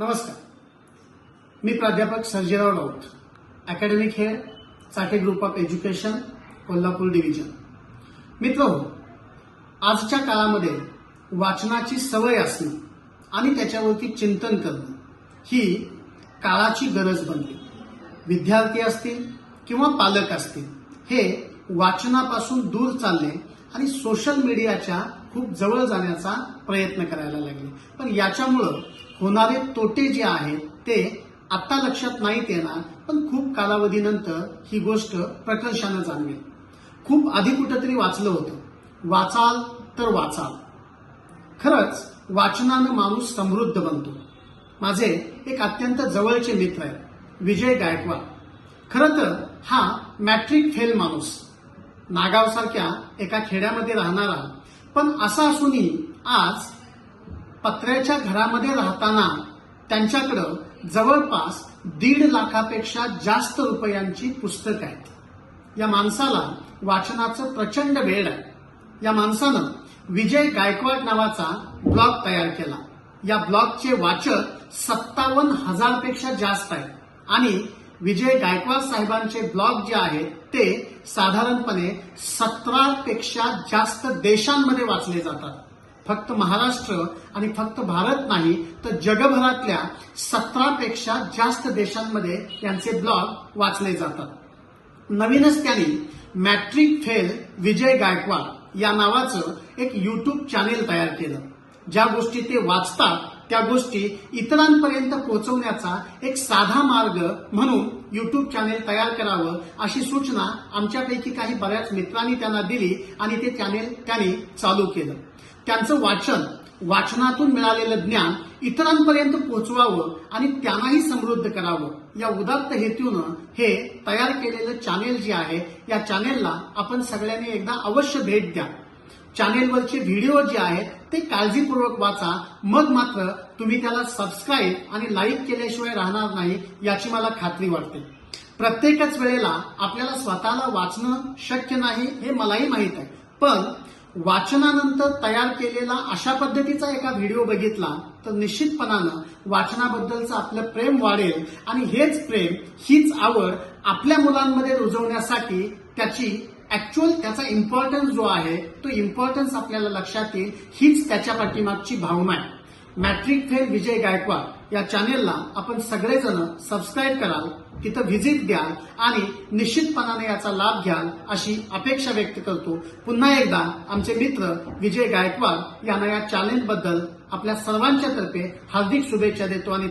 नमस्कार, मी प्राध्यापक Sarjerao Raut, academic head, Chate group of education, Kolhapur division. मित्रहो, आजच्या काळामध्ये वाचनाची सवय असणं आणि त्याच्यावरती चिंतन करणं ही काळाची गरज बनली. विद्यार्थी असतील किंवा पालक असतील, हे वाचनापासून दूर चालले आणि सोशल मीडियाच्या खूप जवळ जाण्याचा प्रयत्न करायला लागले. पण याच्यामुळं होणारे तोटे जे आहेत ते आता लक्षात नाहीत येणार, पण खूप कालावधीनंतर ही गोष्ट प्रकर्षानं जाणवेल. खूप आधी कुठंतरी वाचलं होतं, वाचाल तर वाचाल. खरंच वाचनानं माणूस समृद्ध बनतो. माझे एक अत्यंत जवळचे मित्र आहेत, विजय गायकवाड. खरं तर हा मॅट्रिक फेल माणूस, नागावसारख्या एका खेड्यामध्ये राहणारा, पण असा असूनही आज पत्र्याच्या घरामध्ये राहताना त्यांच्याकडं जवळपास 1.5 लाखापेक्षा जास्त रुपयांची पुस्तकं आहेत. या माणसाला वाचनाचं प्रचंड वेड आहे. या माणसानं विजय गायकवाड नावाचा ब्लॉग तयार केला. या ब्लॉगचे वाचक 57,000 पेक्षा जास्त आहेत आणि विजय गायकवाड साहेबांचे ब्लॉग जे आहेत ते साधारणपणे 17 पेक्षा जास्त देशांमध्ये वाचले जातात. फक्त महाराष्ट्र आणि फक्त भारत नाही तर जगभरातल्या 17 पेक्षा जास्त देशांमध्ये यांचे ब्लॉग वाचले जातात. नवीनच त्यांनी मॅट्रिक फेल विजय गायकवाड या नावाचं एक युट्यूब चॅनेल तयार केलं. ज्या गोष्टी ते वाचतात त्या गोष्टी इतरांपर्यंत पोहोचवण्याचा एक साधा मार्ग म्हणून युट्यूब चॅनेल तयार करावं अशी सूचना आमच्यापैकी काही बऱ्याच मित्रांनी त्यांना दिली आणि ते चॅनेल त्यांनी चालू केलं. त्यांचं वाचनातून मिळालेलं ज्ञान इतरांपर्यंत पोहोचवावं आणि त्यांनाही समृद्ध करावं या उदात्त हेतूनं हे तयार केलेलं चॅनेल जे आहे, या चॅनेलला आपण सगळ्यांनी एकदा अवश्य भेट द्या. चॅनेलवरचे व्हिडिओ जे आहेत ते काळजीपूर्वक वाचा, मग मात्र तुम्ही त्याला सबस्क्राईब आणि लाईक केल्याशिवाय राहणार नाही याची मला खात्री वाटते. प्रत्येकच वेळेला आपल्याला स्वतःला वाचणं शक्य नाही हे मलाही माहीत आहे, पण वाचनानंतर तयार केलेला अशा पद्धतीचा एका व्हिडिओ बघितला तर निश्चितपणानं वाचनाबद्दलचं आपलं प्रेम वाढेल आणि हेच प्रेम, हीच आवड आपल्या मुलांमध्ये रुजवण्यासाठी त्याचा इम्पॉर्टन्स जो आहे तो इम्पॉर्टन्स आपल्याला लक्षात येईल. हीच त्याच्या पाठीमागची भावना आहे. मॅट्रिक फेल विजय गायकवाड या चॅनेलला आपण सगळेजण सबस्क्राईब कराल, तिथं व्हिजिट द्याल आणि निश्चितपणाने याचा लाभ घ्याल अशी अपेक्षा व्यक्त करतो. पुन्हा एकदा आमचे मित्र विजय गायकवाड यांना या चॅनेलबद्दल आपल्या सर्वांच्या तर्फे हार्दिक शुभेच्छा देतो आणि